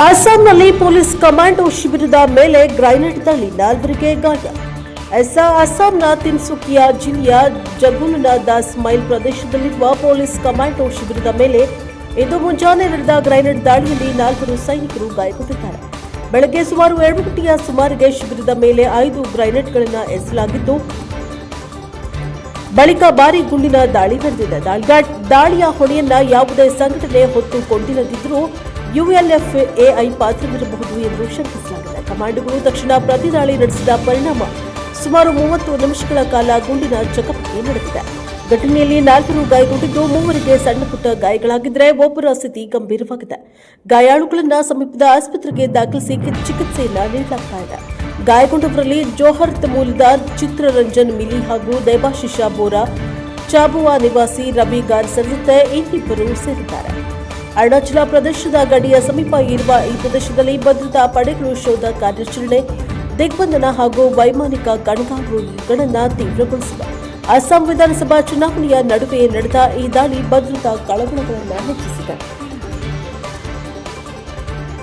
ಅಸ್ಸಾಂನಲ್ಲಿ police commando ಶಿಬಿರದ ಮೇಲೆ ಗ್ರೆನೇಡ್ ದಾಳಿ, 4 ಗಾಯ. ಅಸ್ಸಾಂನ ತಿನ್ಸುಕಿಯಾ ಜಿಲ್ಲೆಯ ಜಗುನ್ನ ದಾಸ್ ಮೈಲ್ ಪ್ರದೇಶದಲ್ಲಿರುವ ಪೊಲೀಸ್ ಕಮಾಂಡೋ ಶಿಬಿರದ ಮೇಲೆ ಇಂದು ಮುಂಜಾನೆ ನಡೆದ ಗ್ರೆನೇಡ್ ದಾಳಿಯಲ್ಲಿ 4 ಸೈನಿಕರು ಗಾಯಗೊಂಡಿದ್ದಾರೆ. ಬೆಳಗ್ಗೆ ಸುಮಾರು 7 ಗಂಟೆಯ ಸುಮಾರಿಗೆ ಶಿಬಿರದ ಮೇಲೆ 5 ಗ್ರೆನೇಡ್ಗಳನ್ನು ಎಸೆಯಲಾಗಿದ್ದು, ಬಳಿಕ ಭಾರೀ ಗುಂಡಿನ ದಾಳಿ ನಡೆದಿದೆ. ದಾಳಿಯ ಹೊಣೆಯನ್ನ ಯಾವುದೇ ಸಂಘಟನೆ ಹೊತ್ತುಕೊಂಡಿಲ್ಲದಿದ್ದರೂ ಯುಎಲ್ಎಫ್ಎಐ ಪಾತ್ರವಿರಬಹುದು ಎಂದು ಶಂಕಿಸಲಾಗಿದೆ. ಕಮಾಂಡೋಗಳು ತಕ್ಷಣ ಪ್ರತಿದಾಳಿ ನಡೆಸಿದ ಪರಿಣಾಮ ಸುಮಾರು 30 ನಿಮಿಷಗಳ ಕಾಲ ಗುಂಡಿನ ಚಕಮಕಿ ನಡೆದಿದೆ. ಘಟನೆಯಲ್ಲಿ 4 ಗಾಯಗೊಂಡಿದ್ದು, 3 ಸಣ್ಣ ಪುಟ್ಟ ಗಾಯಗಳಾಗಿದ್ದರೆ ಒಬ್ಬರ ಸ್ಥಿತಿ ಗಂಭೀರವಾಗಿದೆ. ಗಾಯಾಳುಗಳನ್ನು ಸಮೀಪದ ಆಸ್ಪತ್ರೆಗೆ ದಾಖಲಿಸಿ ಚಿಕಿತ್ಸೆಯನ್ನು ನೀಡಲಾಗುತ್ತಿದೆ. ಗಾಯಗೊಂಡವರಲ್ಲಿ ಜೋಹರ್ತ್ ಮೂಲದ ಚಿತ್ರರಂಜನ್ ಮಿಲಿ ಹಾಗೂ ದೇವಾಶಿಷ ಬೋರಾ ಚಾಬುವಾ ನಿವಾಸಿ ರವಿ ಗಾರ್ ಸೇರಿದಂತೆ ಇನ್ನಿಬ್ಬರು ಸೇರಿದ್ದಾರೆ. ಅರುಣಾಚಲ ಪ್ರದೇಶದ ಗಡಿಯ ಸಮೀಪ ಇರುವ ಈ ಪ್ರದೇಶದಲ್ಲಿ ಭದ್ರತಾ ಪಡೆಗಳು ಶೋಧ ಕಾರ್ಯಾಚರಣೆ, ದಿಗ್ಬಂಧನ ಹಾಗೂ ವೈಮಾನಿಕ ಕಣ್ಗಾವಲುಗಳನ್ನು ತೀವ್ರಗೊಳಿಸಿವೆ. ಅಸ್ಸಾಂ ವಿಧಾನಸಭಾ ಚುನಾವಣೆಯ ನಡುವೆ ನಡೆದ ಈ ದಾಳಿ ಭದ್ರತಾ ಕಳವಳಗಳನ್ನು ಹೆಚ್ಚಿಸಿದೆ.